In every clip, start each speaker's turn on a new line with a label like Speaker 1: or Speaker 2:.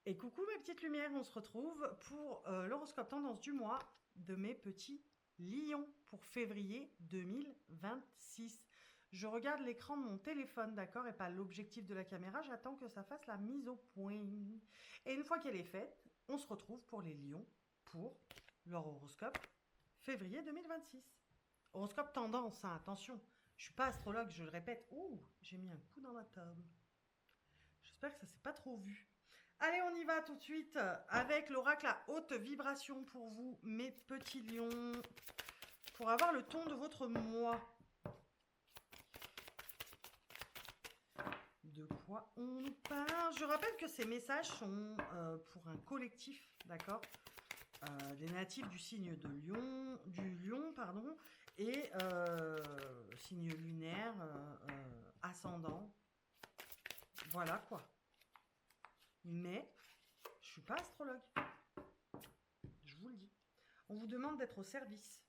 Speaker 1: Et coucou mes petites lumières, on se retrouve pour l'horoscope tendance du mois de mes petits lions pour février 2026. Je regarde l'écran de mon téléphone, d'accord, et pas l'objectif de la caméra, j'attends que ça fasse la mise au point. Et une fois qu'elle est faite, on se retrouve pour les lions pour leur horoscope février 2026. Horoscope tendance, hein, attention, je suis pas astrologue, je le répète. Ouh, j'ai mis un coup dans la table. J'espère que ça s'est pas trop vu. Allez, on y va tout de suite avec l'oracle à haute vibration pour vous, mes petits lions, pour avoir le ton de votre mois. De quoi on nous parle? Je rappelle que ces messages sont pour un collectif, d'accord, des natifs du signe de Lion, du Lion, pardon, et signe lunaire, ascendant. Voilà quoi. Mais je suis pas astrologue. Je vous le dis. On vous demande d'être au service.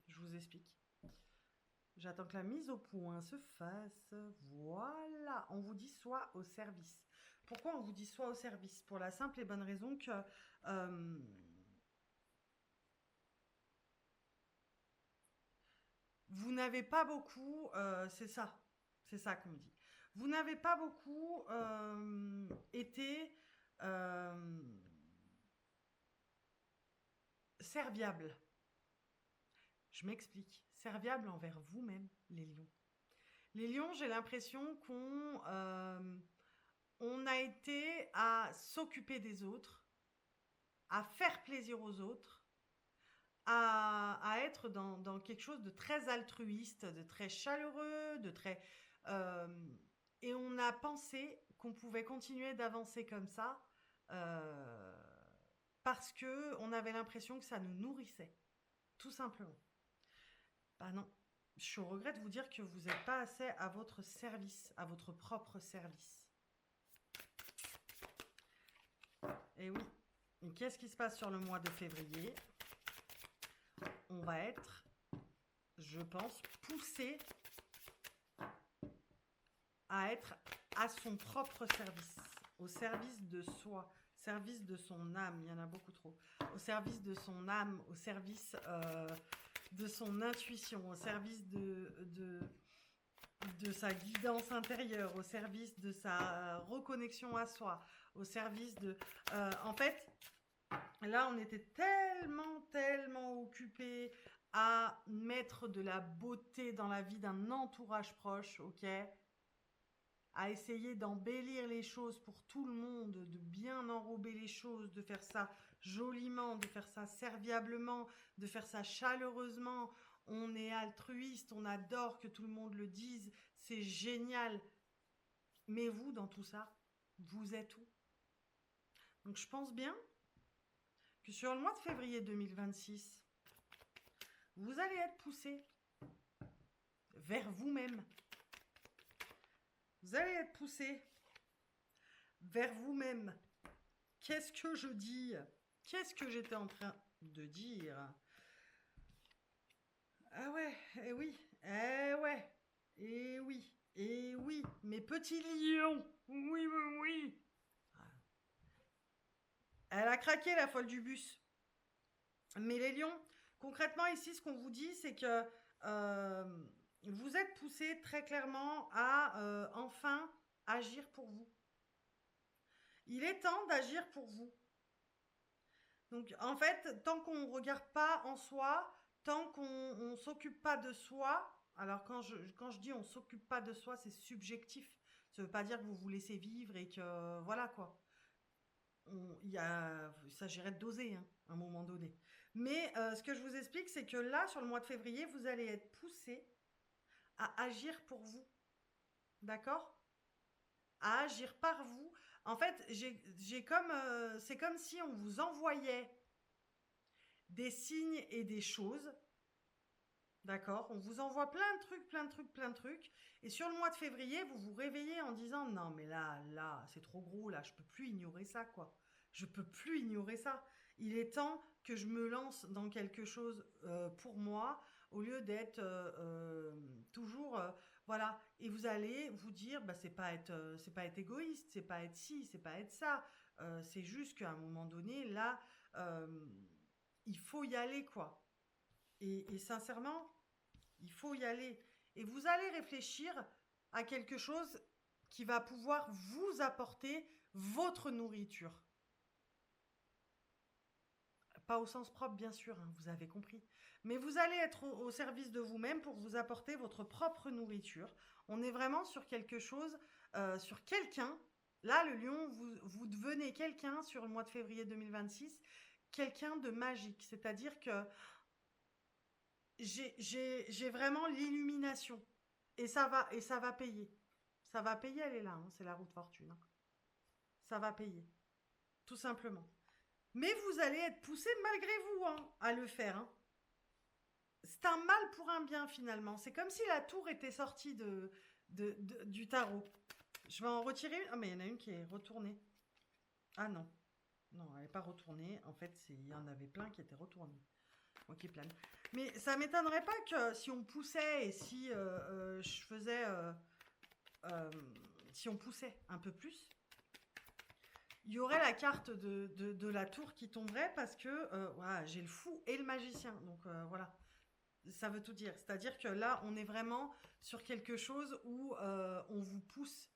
Speaker 1: Je vous explique. J'attends que la mise au point se fasse. Voilà. On vous dit soit au service. Pourquoi on vous dit soit au service? Pour la simple et bonne raison que vous n'avez pas beaucoup. C'est ça qu'on me dit. Vous n'avez pas beaucoup été serviable. Je m'explique. Serviable envers vous-même, les lions. Les lions, j'ai l'impression on a été à s'occuper des autres, à faire plaisir aux autres, à être dans quelque chose de très altruiste, de très chaleureux, de très... euh, et on a pensé qu'on pouvait continuer d'avancer comme ça euh, parce que on avait l'impression que ça nous nourrissait, tout simplement. Bah non, je suis au regret de vous dire que vous n'êtes pas assez à votre service, à votre propre service. Et oui. Et qu'est-ce qui se passe sur le mois de février? On va être, je pense, poussé à être à son propre service, au service de soi, service de son âme, il y en a beaucoup trop, au service de son âme, au service de son intuition, au service de sa guidance intérieure, au service de sa reconnexion à soi, au service de... en fait, là, on était tellement occupés à mettre de la beauté dans la vie d'un entourage proche, ok, à essayer d'embellir les choses pour tout le monde, de bien enrober les choses, de faire ça joliment, de faire ça serviablement, de faire ça chaleureusement. On est altruiste, on adore que tout le monde le dise, c'est génial. Mais vous, dans tout ça, vous êtes où? Donc je pense bien que sur le mois de février 2026, vous allez être poussé vers vous-même. Vous allez être poussé vers vous-même. Qu'est-ce que je dis? Qu'est-ce que j'étais en train de dire? Ah ouais, eh oui, eh ouais, eh oui, eh oui, mes petits lions. Oui, oui, oui. Elle a craqué, la folle du bus. Mais les lions, concrètement ici, ce qu'on vous dit, c'est que vous êtes poussés très clairement à enfin agir pour vous. Il est temps d'agir pour vous. Donc, en fait, tant qu'on ne regarde pas en soi, tant qu'on ne s'occupe pas de soi, alors quand je dis on ne s'occupe pas de soi, c'est subjectif. Ça ne veut pas dire que vous vous laissez vivre et que voilà quoi. Il s'agirait de doser hein, à un moment donné. Mais ce que je vous explique, c'est que là, sur le mois de février, vous allez être poussé à agir pour vous. D'accord? À agir par vous. En fait, j'ai comme, c'est comme si on vous envoyait des signes et des choses. D'accord? On vous envoie plein de trucs, plein de trucs, plein de trucs. Et sur le mois de février, vous vous réveillez en disant non, mais là, c'est trop gros, là, je peux plus ignorer ça, quoi. Je peux plus ignorer ça. Il est temps que je me lance dans quelque chose pour moi, au lieu d'être toujours. Voilà. Et vous allez vous dire, bah, c'est pas être égoïste, c'est pas être ci, c'est pas être ça. C'est juste qu'à un moment donné, là, euh, il faut y aller, quoi. Et sincèrement, il faut y aller. Et vous allez réfléchir à quelque chose qui va pouvoir vous apporter votre nourriture. Pas au sens propre, bien sûr, hein, vous avez compris. Mais vous allez être au service de vous-même pour vous apporter votre propre nourriture. On est vraiment sur quelque chose, sur quelqu'un. Là, le lion, vous devenez quelqu'un sur le mois de février 2026, quelqu'un de magique. C'est-à-dire que j'ai vraiment l'illumination. Et ça va payer. Ça va payer, elle est là, hein, c'est la roue de fortune, hein. Ça va payer, tout simplement. Mais vous allez être poussé malgré vous, hein, à le faire, hein. C'est un mal pour un bien, finalement. C'est comme si la tour était sortie du tarot. Je vais en retirer une. Ah, mais il y en a une qui est retournée. Ah non. Non, elle n'est pas retournée. En fait, il y en avait plein qui étaient retournés. Moi qui plane. Mais ça m'étonnerait pas que si on poussait et si je faisais... euh, si on poussait un peu plus, il y aurait la carte de la tour qui tomberait parce que voilà, j'ai le fou et le magicien. Donc voilà, ça veut tout dire. C'est-à-dire que là, on est vraiment sur quelque chose où on vous pousse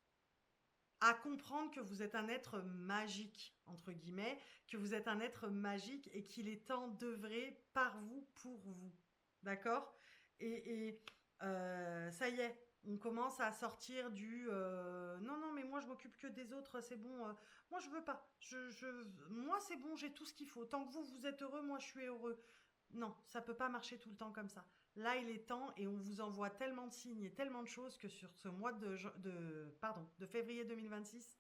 Speaker 1: à comprendre que vous êtes un être magique, entre guillemets, que vous êtes un être magique et qu'il est temps d'œuvrer par vous, pour vous. D'accord? Et ça y est, on commence à sortir du non, non, mais moi je m'occupe que des autres, c'est bon. Moi je veux pas. Moi c'est bon, j'ai tout ce qu'il faut. Tant que vous êtes heureux, moi je suis heureux. Non, ça peut pas marcher tout le temps comme ça. Là, il est temps et on vous envoie tellement de signes et tellement de choses que sur ce mois de février 2026,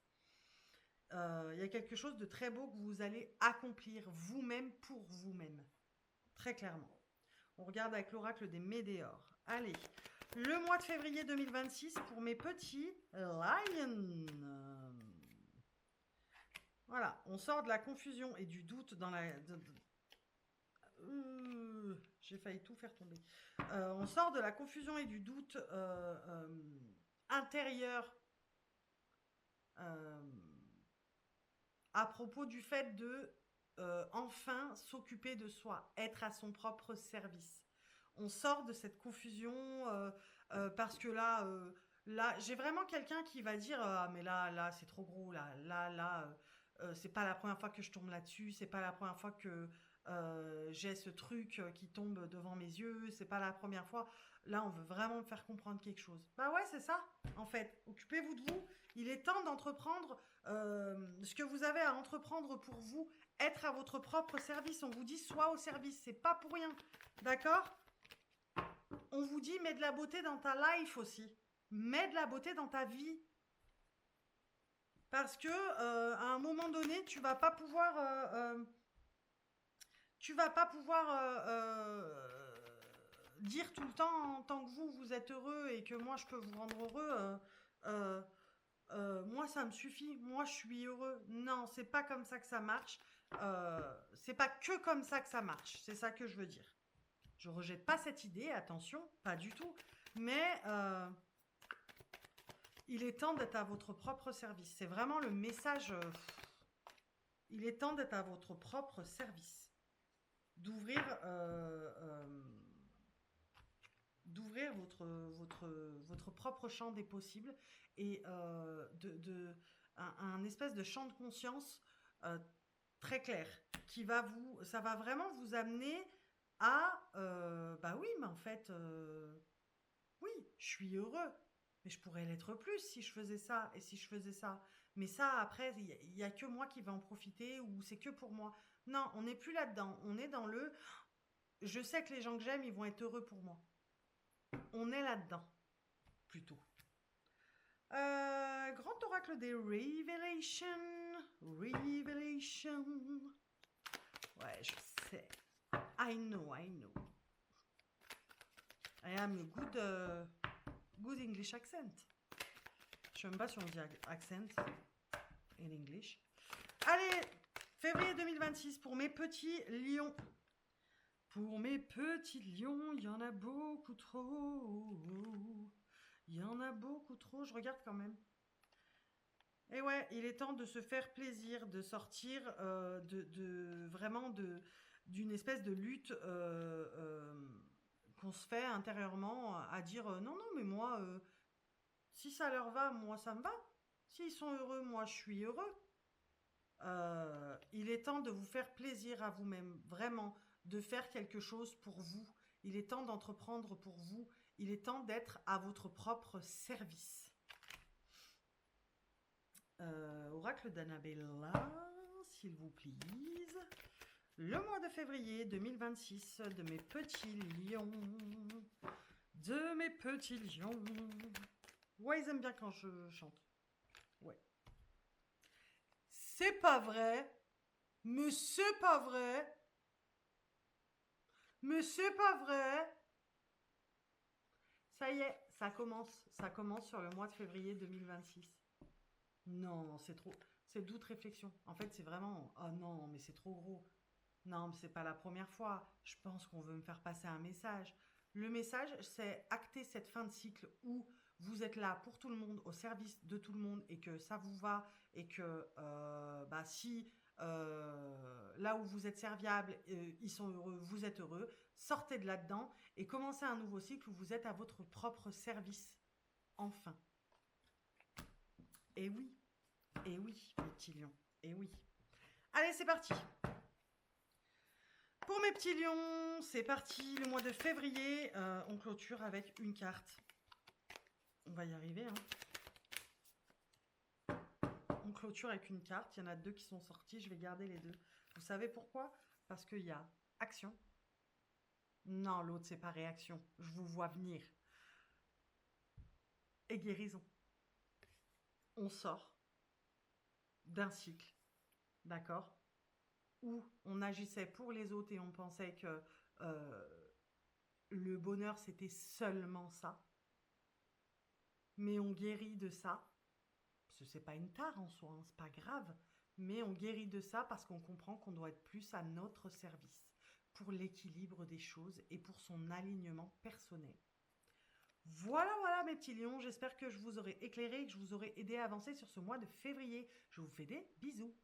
Speaker 1: il y a quelque chose de très beau que vous allez accomplir vous-même pour vous-même. Très clairement. On regarde avec l'oracle des Médéors. Allez, le mois de février 2026 pour mes petits lions. Voilà, on sort de la confusion et du doute dans la... j'ai failli tout faire tomber. On sort de la confusion et du doute intérieur euh, à propos du fait de enfin s'occuper de soi, être à son propre service. On sort de cette confusion parce que là, j'ai vraiment quelqu'un qui va dire ah mais là, c'est trop gros, c'est pas la première fois que je tombe là-dessus, c'est pas la première fois que j'ai ce truc qui tombe devant mes yeux, c'est pas la première fois. Là, on veut vraiment me faire comprendre quelque chose. Bah ouais, c'est ça, en fait. Occupez-vous de vous. Il est temps d'entreprendre ce que vous avez à entreprendre pour vous, être à votre propre service. On vous dit soit au service, c'est pas pour rien. D'accord? On vous dit mets de la beauté dans ta life aussi. Mets de la beauté dans ta vie. Parce que à un moment donné, tu vas pas pouvoir dire tout le temps tant que vous êtes heureux et que moi je peux vous rendre heureux. Euh, moi ça me suffit, moi je suis heureux. Non, c'est pas comme ça que ça marche. C'est pas que comme ça que ça marche. C'est ça que je veux dire. Je rejette pas cette idée, attention, pas du tout. Mais il est temps d'être à votre propre service. C'est vraiment le message. Il est temps d'être à votre propre service. D'ouvrir votre propre champ des possibles et un espèce de champ de conscience euh, très clair ça va vraiment vous amener à bah oui, mais en fait oui, je suis heureux, mais je pourrais l'être plus si je faisais ça et si je faisais ça. Mais ça, après, il y a que moi qui vais en profiter ou c'est que pour moi. Non, on n'est plus là-dedans. On est dans le je sais que les gens que j'aime, ils vont être heureux pour moi. On est là-dedans, plutôt. Grand oracle des Revelation. Revelation. Ouais, je sais. I know, I know. I am a good English accent. Je sais même pas si on dit accent in English. Allez, février 2026 pour mes petits lions. Pour mes petits lions, il y en a beaucoup trop. Il y en a beaucoup trop, je regarde quand même. Et ouais, il est temps de se faire plaisir, de sortir vraiment d'une espèce de lutte qu'on se fait intérieurement à dire non, non, mais moi, si ça leur va, moi, ça me va. S'ils sont heureux, moi, je suis heureux. Il est temps de vous faire plaisir à vous-même, vraiment, de faire quelque chose pour vous. Il est temps d'entreprendre pour vous. Il est temps d'être à votre propre service. Oracle d'Annabella, s'il vous plaît. Le mois de février 2026 de mes petits lions. De mes petits lions. Ouais, ils aiment bien quand je chante. Ouais. C'est pas vrai. Mais c'est pas vrai. Mais c'est pas vrai. Ça y est, ça commence. Ça commence sur le mois de février 2026. Non, c'est trop. C'est doute réflexion. En fait, c'est vraiment. Oh non, mais c'est trop gros. Non, mais c'est pas la première fois. Je pense qu'on veut me faire passer un message. Le message, c'est acter cette fin de cycle où vous êtes là pour tout le monde, au service de tout le monde, et que ça vous va, et que bah, si là où vous êtes serviable, ils sont heureux, vous êtes heureux, sortez de là-dedans et commencez un nouveau cycle où vous êtes à votre propre service. Enfin. Et oui, et oui, mes petits lions, et oui. Allez, c'est parti. Pour mes petits lions, c'est parti, le mois de février, on clôture avec une carte. On va y arriver, hein. On clôture avec une carte, il y en a deux qui sont sortis, je vais garder les deux. Vous savez pourquoi? Parce qu'il y a action. Non, l'autre, c'est pas réaction. Je vous vois venir. Et guérison. On sort d'un cycle, d'accord? Où on agissait pour les autres et on pensait que le bonheur, c'était seulement ça. Mais on guérit de ça. Parce que c'est pas une tare en soi, hein, c'est pas grave. Mais on guérit de ça parce qu'on comprend qu'on doit être plus à notre service pour l'équilibre des choses et pour son alignement personnel. Voilà, voilà mes petits lions, j'espère que je vous aurai éclairé et que je vous aurai aidé à avancer sur ce mois de février. Je vous fais des bisous.